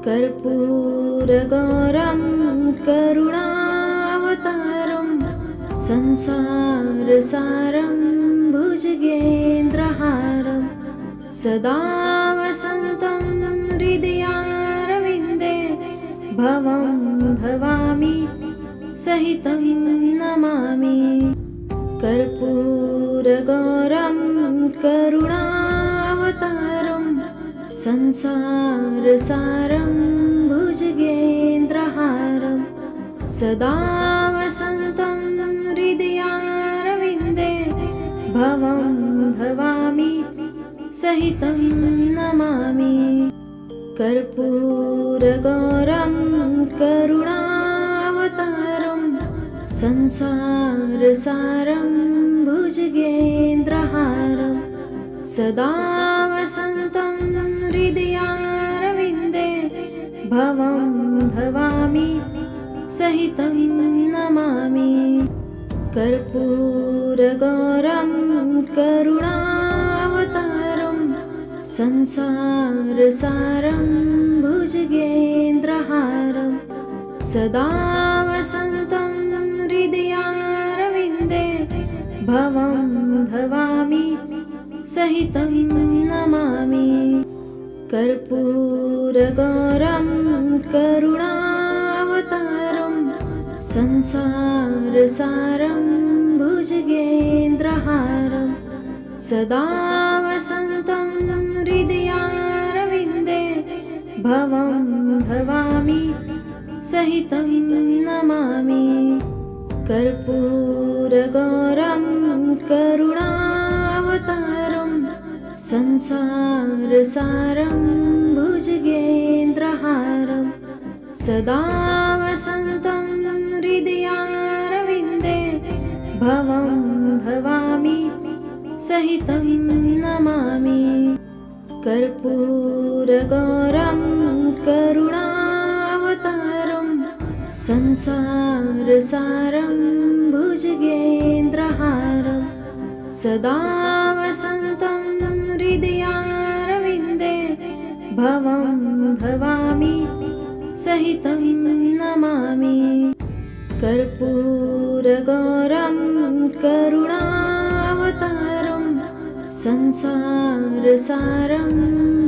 कर्पूरगौरं करुणावतारं संसारसारं भुजगेन्द्रहारं सदा वसन्तं हृदयारविन्दे भवं भवामि सहितं नमामि। कर्पूरगौरं करुणावतारं संसारसारं भुजगेन्द्रहारं सदा वसन्तं हृदयारविन्दे भवं भवामि सहितं नमामि। कर्पूरगौरं करुणावतारं संसारसारं भुजगेन्द्रहारं सदा वसन्तं हृदयारविन्दे भवं भवामि सहितं नमामि। कर्पूरगौरं करुणावतारं संसारसारं भुजगेन्द्रहारं सदा वसन्तं हृदयारविन्दे भवं भवामि सहितं नमामि। कर्पूरगौरं करुणावतारं संसारसारं भुजगेन्द्रहारं सदा वसन्तं हृदयारविन्दे भवं भवामि सहितं नमामि। कर्पूरगौरं करुणावतारं संसारसारं भुजगेन्द्रहारं सदा वसन्तं हृदयारविन्दे भवं भवामि सहितं नमामि। कर्पूरगौरं करुणावतारं संसारसारं भुजगेन्द्रहारं सदा वसन्तं हृदयारविन्दे भवं भवामि सहितं नमामि। कर्पूरगौरं करुणावतारं संसारसारं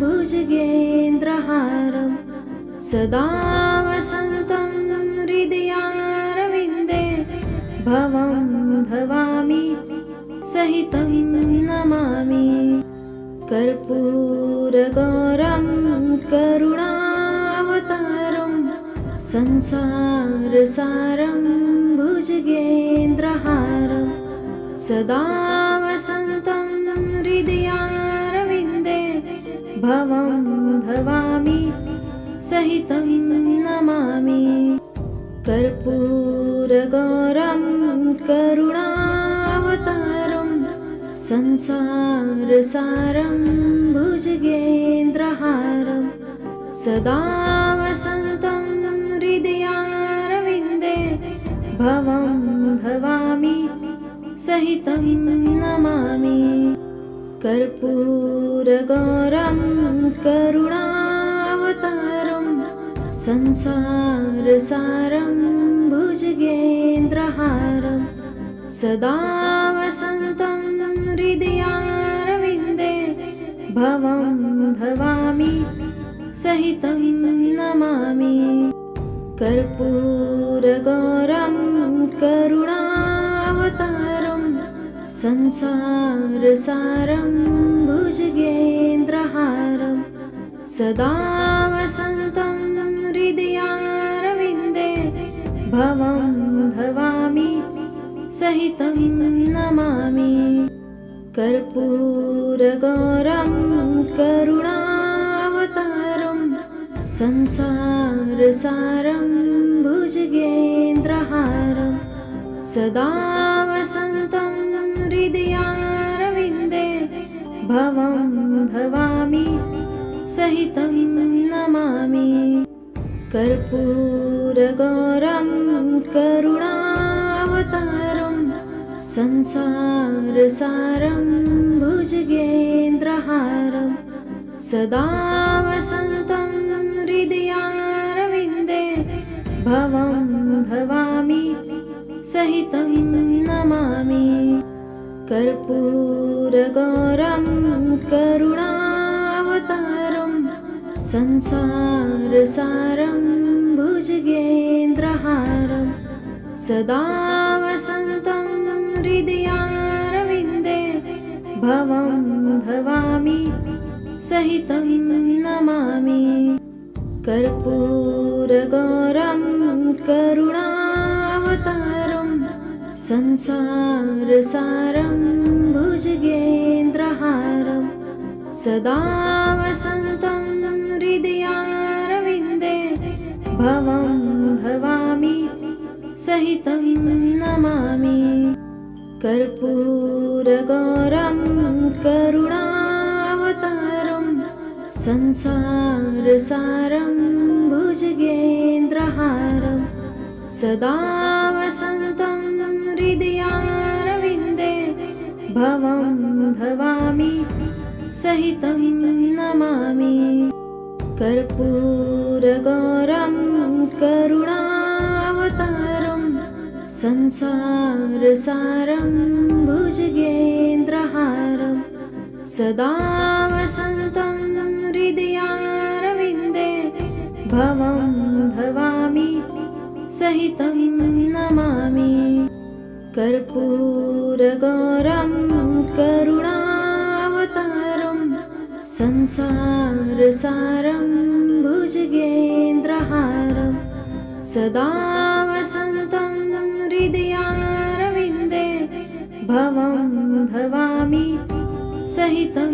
भुजगेन्द्रहारं सदा वसन्तं हृदयारविन्दे भवं भवामि सहितं नमामि। कर्पूरगौरं करुणावतारं संसारसारं भुजगेन्द्रहारं सदा वसन्तं हृदयारविन्दे भवं भवामि सहितं नमामि। कर्पूरगौरं करुणावतारं संसारसारं भुजगेन्द्रहारं सदा वसन्तं हृदयारविन्दे भवं भवामि सहितं नमामि। कर्पूरगौरं करुणावतारं संसारसारं भुजगेन्द्रहारं सदा वसन्तं हृदयारविन्दे भवं भवामि सहितं नमामि। कर्पूरगौरं करुणावतारं संसारसारं भुजगेन्द्रहारं सदा वसन्तं हृदयारविन्दे भवं भवामि सहितं नमामि। कर्पूरगौरं करुणावतारं संसारसारं भुजगेन्द्रहारं सदा वसन्तं हृदयारविन्दे भवं भवामि सहितं नमामि। कर्पूरगौरं करुणावतारं संसारसारं भुजगेन्द्रहारं सदा वसन्तं हृदया भवं भवामि सहितं नमामि। कर्पूरगौरं करुणावतारं संसारसारं भुजगेन्द्रहारं सदा वसन्तं हृदयारविन्दे भवं भवामि सहितं नमामि। कर्पूरगौरं करुणावतारं संसारसारं भुजगेन्द्रहारं सदा वसन्तं हृदयारविन्दे भवं भवामि सहितं नमामि। कर्पूरगौरं करुणावतारं संसारसारं भुजगेन्द्रहारं सदा वसन्तं हृदयारविन्दे भवं भवामि सहितं नमामि। कर्पूरगौरं करुणावतारं संसारसारं भुजगेन्द्रहारं सदा वसन्तं हृदयारविन्दे भवं भवामि सहितं नमामि। कर्पूरगौरं करुणावतारं संसारसारं भुजगेन्द्रहारं सदा वसन्तं हृदयारविन्दे भवं भवामि सहितं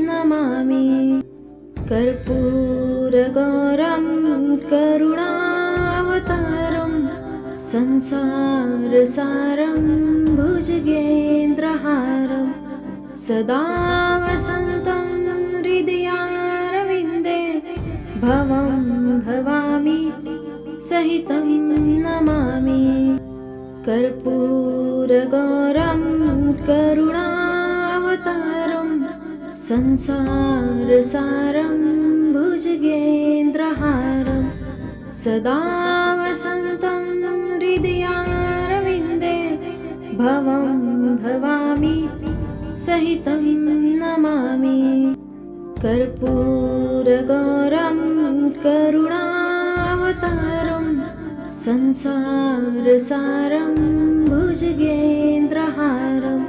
नमामि। कर्पूरगौरं करुणावतारं संसारसारं भुजगेन्द्रहारं सदा वसन्तं हृदयारविन्दे भवं भवामि सहितं नमामि। कर्पूरगौरं करुणावतारं संसारसारं भुजगेन्द्रहारं सदा वसन्तं हृदयारविन्दे भवं भवामि सहितं नमामि। कर्पूरगौरं करुणावतारं संसारसारं भुजगेन्द्रहारं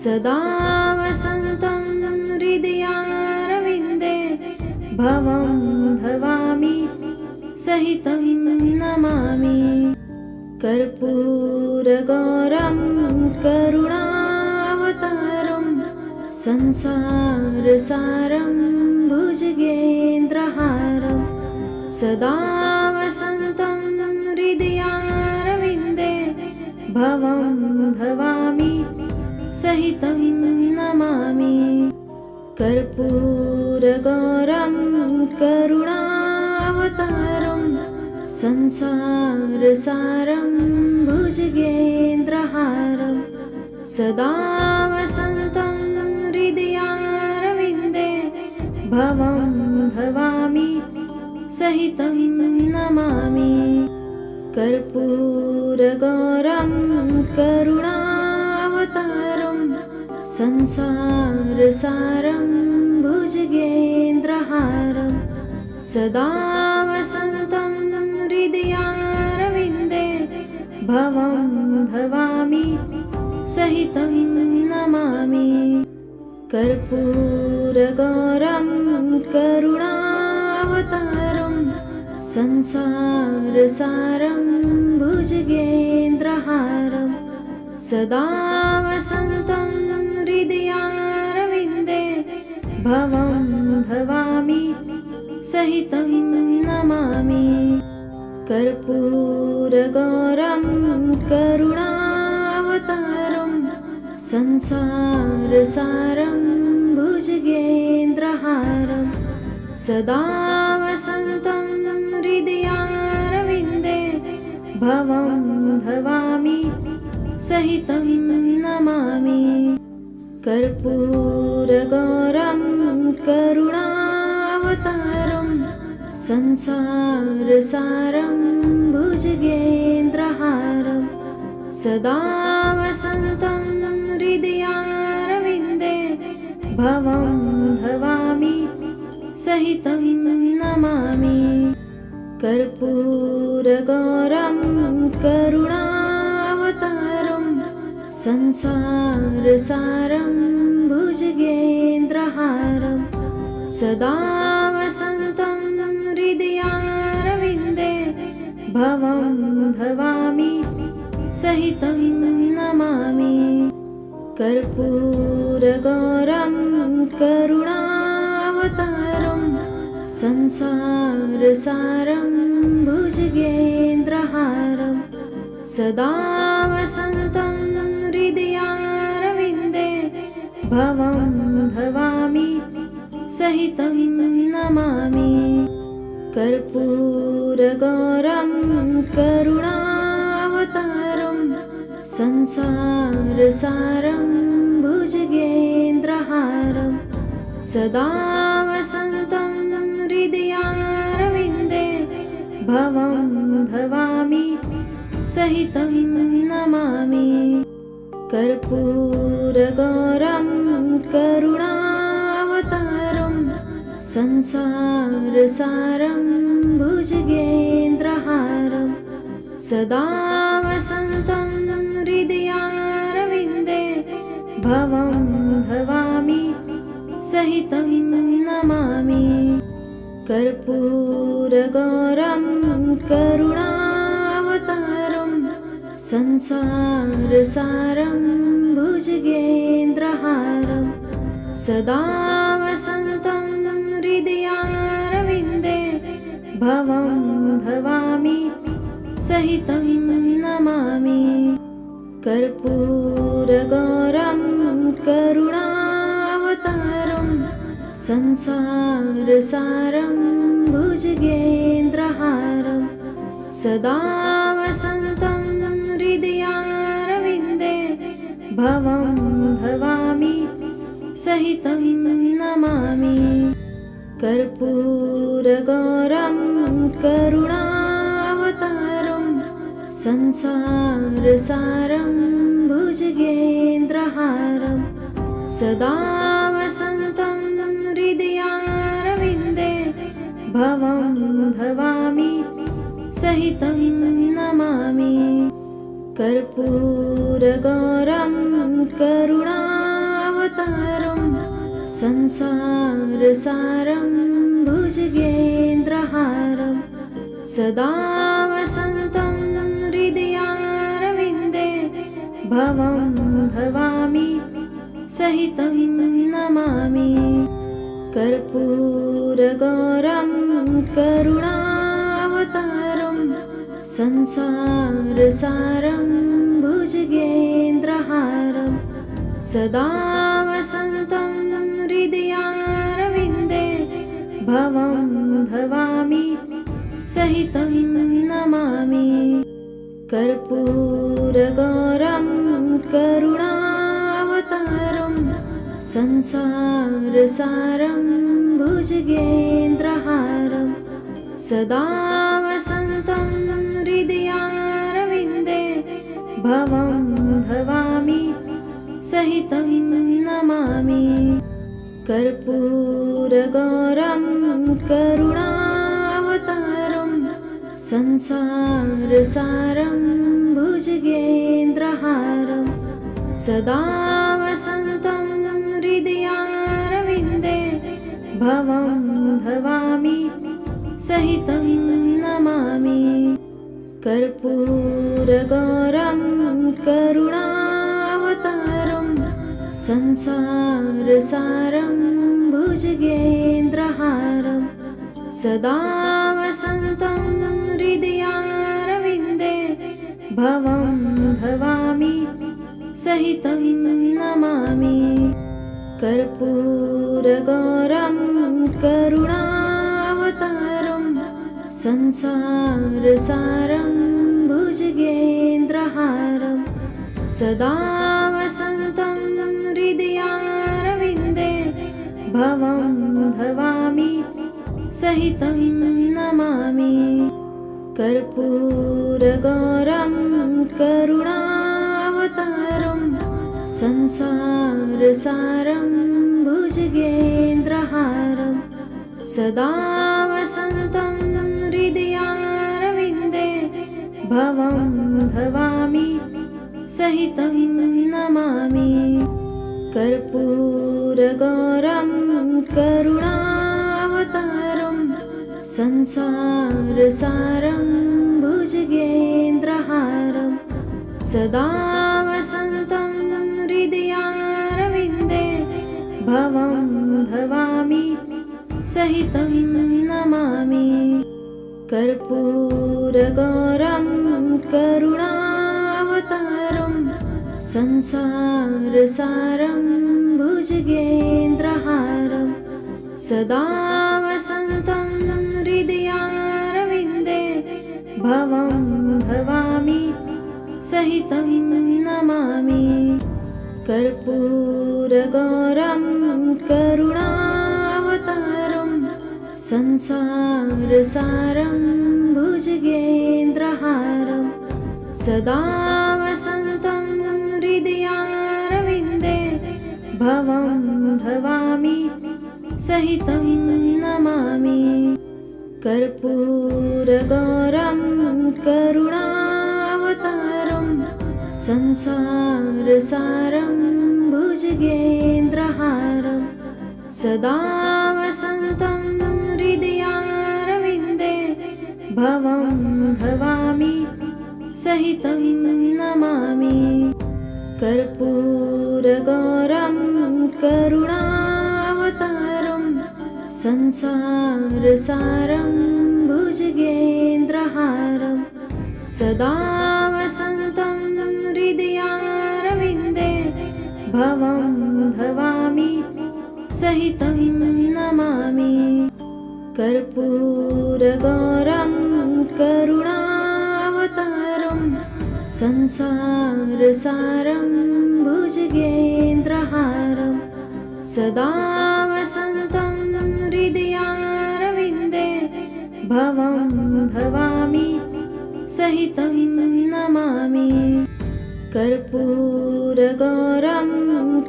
सदा वसन्तं हृदयारविन्दे भवं भवामि सहितं नमामि। कर्पूरगौरं करुणावतारं संसारसारं भुजगेन्द्रहारं सदा वसन्तं हृदयारविन्दे भवं भवामि सहितं नमामि। कर्पूरगौरं करुणावतारं संसारसारं भुजगेन्द्रहारं सदा वसन्तं हृदयारविन्दे भवं भवामि सहितं नमामि। कर्पूरगौरं करुणावतारं संसारसारं भुजगेन्द्रहारं सदा वसन्तं हृदयारविन्दे भवं भवामि सहितं नमामि। कर्पूरगौरं करुणावतारं संसारसारं भुजगेन्द्रहारं सदा वसन्तं हृदयारविन्दे भवं भवामि सहितं नमामि। कर्पूरगौरं करुणावतारं संसारसारं भुजगेन्द्रहारं सदा वसन्तं हृदयारविन्दे भवं भवामि सहितं नमामि। कर्पूरगौरं करुणावतारं संसारसारं भुजगेन्द्रहारं सदा वसन्तं हृदयारविन्दे भवं भवामि सहितं नमामि। कर्पूरगौरं करुणावतारं संसारसारं भुजगेन्द्रहारं सदा वसन्तं हृदयारविन्दे भवं भवामि सहितं नमामि। कर्पूरगौरं करुणावतारं संसारसारं भुजगेन्द्रहारं सदा वसन्तं हृदयारविन्दे भवं भवामि सहितं नमामि। कर्पूरगौरं करुणावतारं संसारसारं भुजगेन्द्रहारं सदा वसन्तं हृदयारविन्दे भवं भवामि सहितं नमामि। कर्पूरगौरं करुणावतारं संसारसारं भुजगेन्द्रहारं सदा वसन्तं हृदयारविन्दे भवं भवामि सहितं नमामि। कर्पूरगौरं करुणावतारं संसारसारं भुजगेन्द्रहारं सदा वसन्तं हृदयारविन्दे भवं भवामि सहितं नमामि। कर्पूरगौरं करुणावतारं संसारसारं भुजगेन्द्रहारं सदा वसन्तं हृदयारविन्दे भवं भवामि सहितं नमामि। कर्पूरगौरं करुणावतारं संसारसारं भुजगेन्द्रहारं सदा वसन्तं हृदयारविन्दे भवं भवामि सहितं नमामि। कर्पूरगौरं करुणावतारं संसारसारं भुजगेन्द्रहारं सदा वसन्तं हृदयारविन्दे भवं भवामि सहितं नमामि। कर्पूरगौरं करुणावतारं संसारसारं भुजगेन्द्रहारं सदा वसन्तं हृदयारविन्दे भवं भवामि सहितं नमामि। कर्पूरगौरं करुणावतारं संसारसारं भुजगेन्द्रहारं सदा वसन्तं हृदयारविन्दे भवं भवामि सहितं नमामि। कर्पूरगौरं करुणावतारं संसारसारं भुजगेन्द्रहारं सदा वसन्तं हृदयारविन्दे भवं भवामि सहितं नमामि। कर्पूरगौरं करुणावतारं संसारसारं भुजगेन्द्रहारं सदा वसन्तं हृदयारविन्दे भवं भवामि सहितं नमामि। कर्पूरगौरं करुणावतारं संसारसारं भुजगेन्द्रहारं सदा वसन्तं हृदयारविन्दे भवं भवामि सहितं नमामि। कर्पूरगौरं करुणावतारं संसारसारं भुजगेन्द्रहारं सदा वसन्तं हृदयारविन्दे भवं भवामि सहितं नमामि। कर्पूरगौरं करुणावतारं संसारसारं भुजगेन्द्रहारं सदा वसन्तं हृदयारविन्दे भवं भवामि सहितं नमामि। कर्पूरगौरं करुणावतारं संसारसारं भुजगेन्द्रहारं सदा वसन्तं हृदयारविन्दे भवं भवामि सहितं नमामि। कर्पूरगौरं करुणावतारं संसारसारं भुजगेन्द्रहारं सदा वसन्तं हृदयारविन्दे भवं भवामि सहितं नमामि। कर्पूरगौरं करुणावतारं संसारसारं भुजगेन्द्रहारं सदा वसन्तं हृदयारविन्दे भवं भवामि सहितं नमामि। कर्पूरगौरं करुणावतारं संसारसारं भुजगेन्द्रहारं सदा वसन्तं हृदयारविन्दे भवं भवामि सहितं नमामि। कर्पूरगौरं करुणावतारं संसारसारं भुजगेन्द्रहारं सदा वसन्तं हृदयारविन्दे भवं भवामि सहितं नमामि। कर्पूरगौरं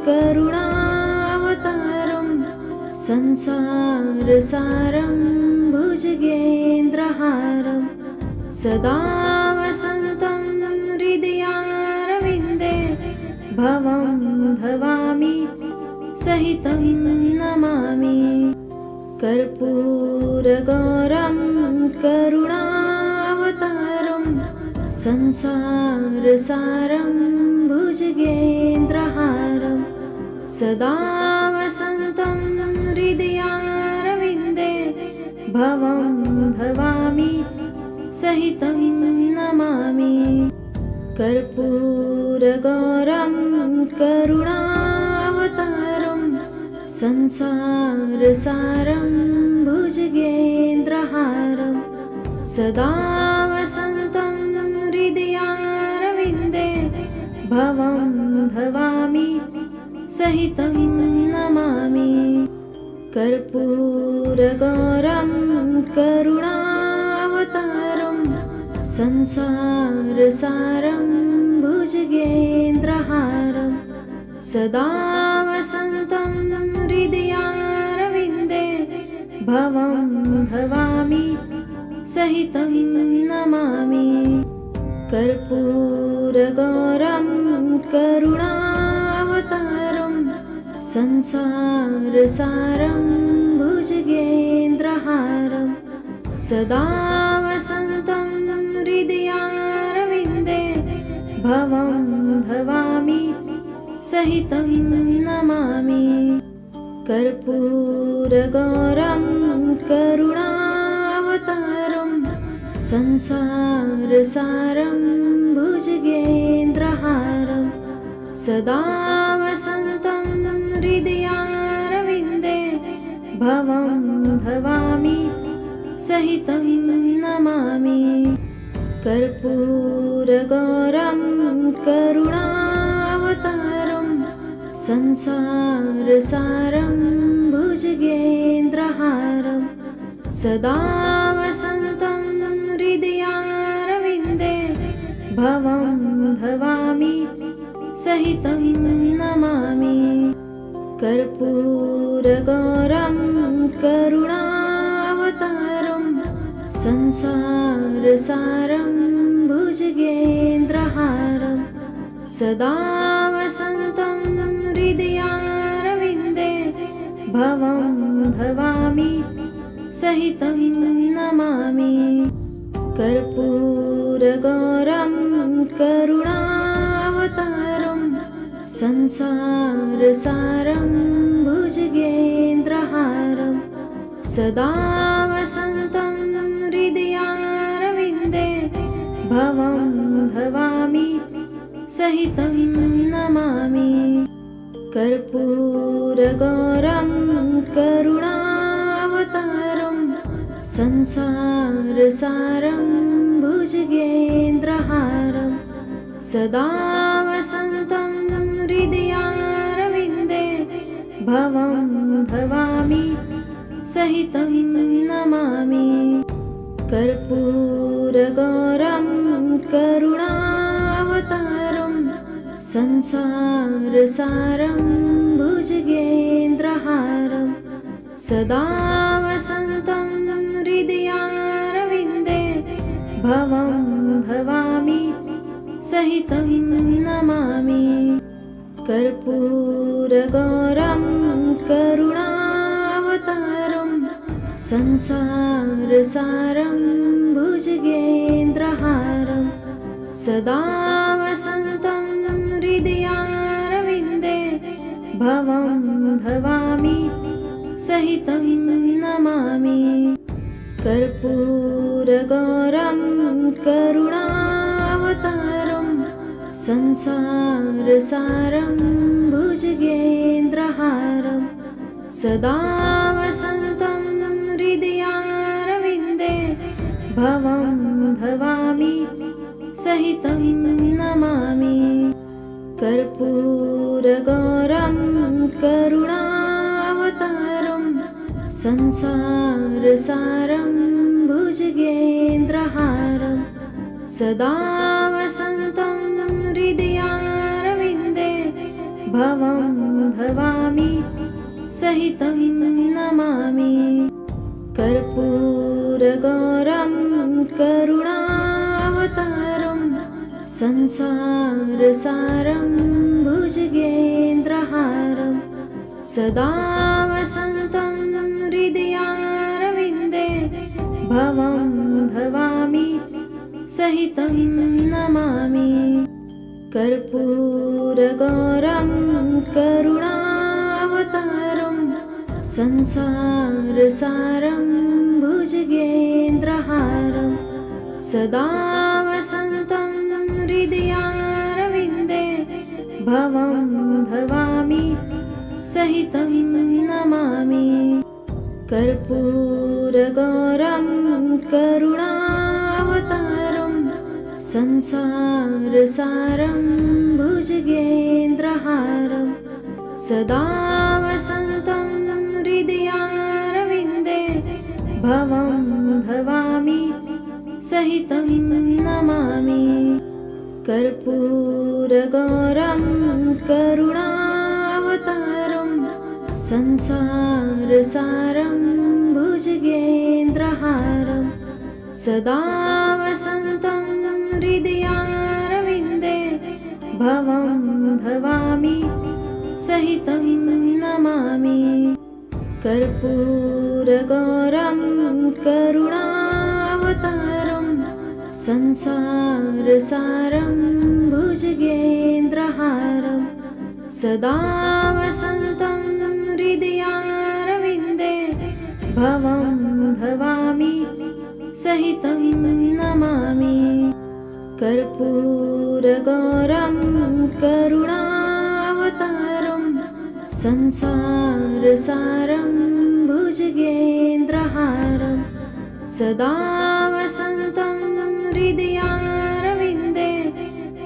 करुणावतारं संसारसारं भुजगेन्द्रहारं सदा वसन्तं हृदयारविन्दे भवं भवामि सहितं नमामि। कर्पूरगौरं करुणावतारं संसारसारं भुजगेन्द्रहारं सदा वसन्तं हृदयारविन्दे भवं भवामि सहितं नमामि। कर्पूरगौरं करुणावतारं संसारसारं भुजगेन्द्रहारं सदा वसन्तं हृदयारविन्दे भवं भवामि सहितं नमामि। कर्पूरगौरं करुणावतारं संसारसारं भुजगेन्द्रहारं सदा वसन्तं हृदयारविन्दे भवं भवामि सहितं नमामि। कर्पूरगौरं करुणावतारं संसारसारं भुजगेन्द्रहारं सदा वसन्तं हृदयारविन्दे भवं भवामि सहितं नमामि। कर्पूरगौरं करुणावतारं संसारसारं भुजगेन्द्रहारं सदा वसन्तं हृदयारविन्दे भवं भवामि सहितं नमामि। कर्पूरगौरं करुणावतारं संसारसारं भुजगेन्द्रहारं सदा वसन्तं हृदयारविन्दे भवं भवामि सहितं नमामि। कर्पूरगौरं करुणावतारं संसारसारं भुजगेन्द्रहारं सदा वसन्तं हृदयारविन्दे भवं भवामि सहितं नमामि। कर्पूरगौरं करुणावतारं संसारसारं भुजगेन्द्रहारं सदा वसन्तं हृदयारविन्दे भवं भवामि सहितं नमामि। कर्पूरगौरं करुणावतारं संसारसारं भुजगेन्द्रहारं सदा वसन्तं हृदयारविन्दे भवं भवामि सहितं नमामि। कर्पूरगौरं करुणावतारं संसारसारं भुजगेन्द्रहारं सदा वसन्तं हृदयारविन्दे भवं भवामि सहितं नमामि। कर्पूरगौरं करुणावतारं संसारसारं भुजगेन्द्रहारं सदा वसन्तं हृदयारविन्दे भवं भवामि सहितं नमामि। कर्पूरगौरं करुणावतारं संसारसारं भुजगेन्द्रहारं सदा वसन्तं हृदयारविन्दे भवं भवामि सहितं नमामि। कर्पूरगौरं करुणावतारं संसारसारं भुजगेन्द्रहारं सदा वसन्तं हृदयारविन्दे भवं भवामि सहितं नमामि। कर्पूरगौरं करुणावतारं संसारसारं भुजगेन्द्रहारं सदा वसन्तं हृदयारविन्दे भवं भवामि सहितं नमामि। कर्पूरगौरं करुणावतारं संसारसारं भुजगेन्द्रहारं सदा वसन्तं हृदयारविन्दे भवं भवामि सहितं नमामि। कर्पूरगौरं करुणावतारं संसारसारं भुजगेन्द्रहारं सदा वसन्तं हृदयारविन्दे भवं भवामि सहितं नमामि। कर्पूरगौरं करुणावतारं संसारसारं भुजगेन्द्रहारं सदा वसन्तं हृदयारविन्दे भवं भवामि सहितं नमामि। कर्पूरगौरं करुणावतारं संसारसारं भुजगेन्द्रहारं सदा वसन्तं हृदयारविन्दे भवं भवामि सहितं नमामि। कर्पूरगौरं करुणावतारं संसारसारं भुजगेन्द्रहारं सदा वसन्तं हृदयारविन्दे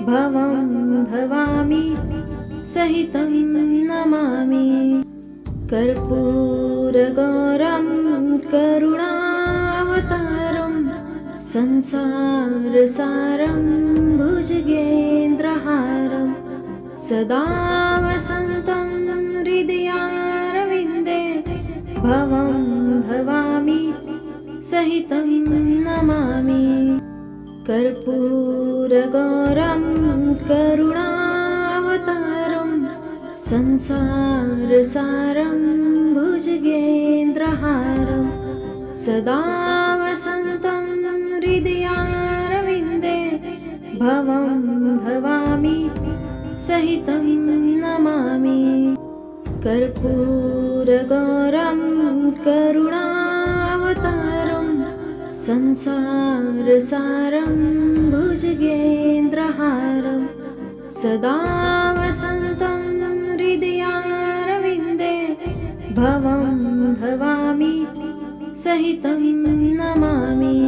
भवं भवामि सहितं नमामि। कर्पूरगौरं करुणावतारं संसारसारं भुजगेन्द्रहारं सदा वसन्तं हृदयारविन्दे भवं भवामि सहितं नमामि। कर्पूरगौरं करुणावतारं संसारसारं भुजगेन्द्रहारं सदा वसन्तं हृदयारविन्दे भवं भवामि सहितं नमामि। कर्पूरगौरं करुणावतारं संसारसारं भुजगेन्द्रहारं सदा वसन्तं हृदयारविन्दे भवं भवामि सहितं नमामि।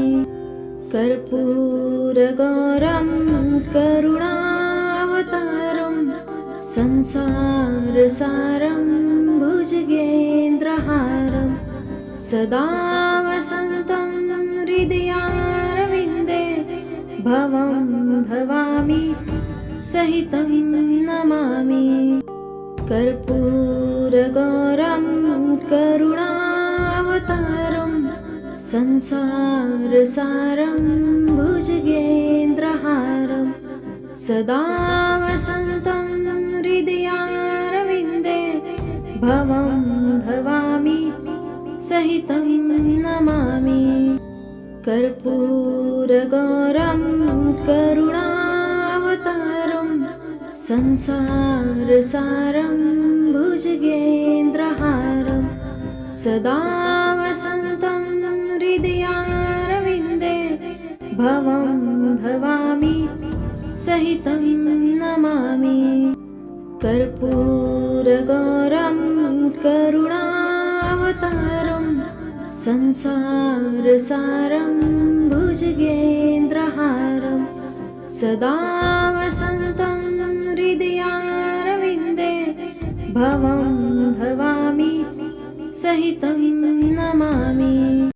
कर्पूरगौरं करुणावतारं संसारसारं भुजगेन्द्रहारं सदा वसन्तं हृदयारविन्दे भवं भवामि सहितं नमामि। कर्पूरगौरं करुणावतारं संसारसारं भुजगेन्द्रहारं सदा वसन्तं हृदयारविन्दे भवं भवामि सहितं नमामि। कर्पूरगौरं करुणावतारं संसारसारं भुजगेन्द्रहारं सदा वसन्तं हृदयारविन्दे भवं भवामि सहितं नमामि। कर्पूरगौरं करुणावतारं संसारसारं भुजगेन्द्रहारं सदा वसन्तं हृदयारविन्दे भवं भवामि सहितं नमामि।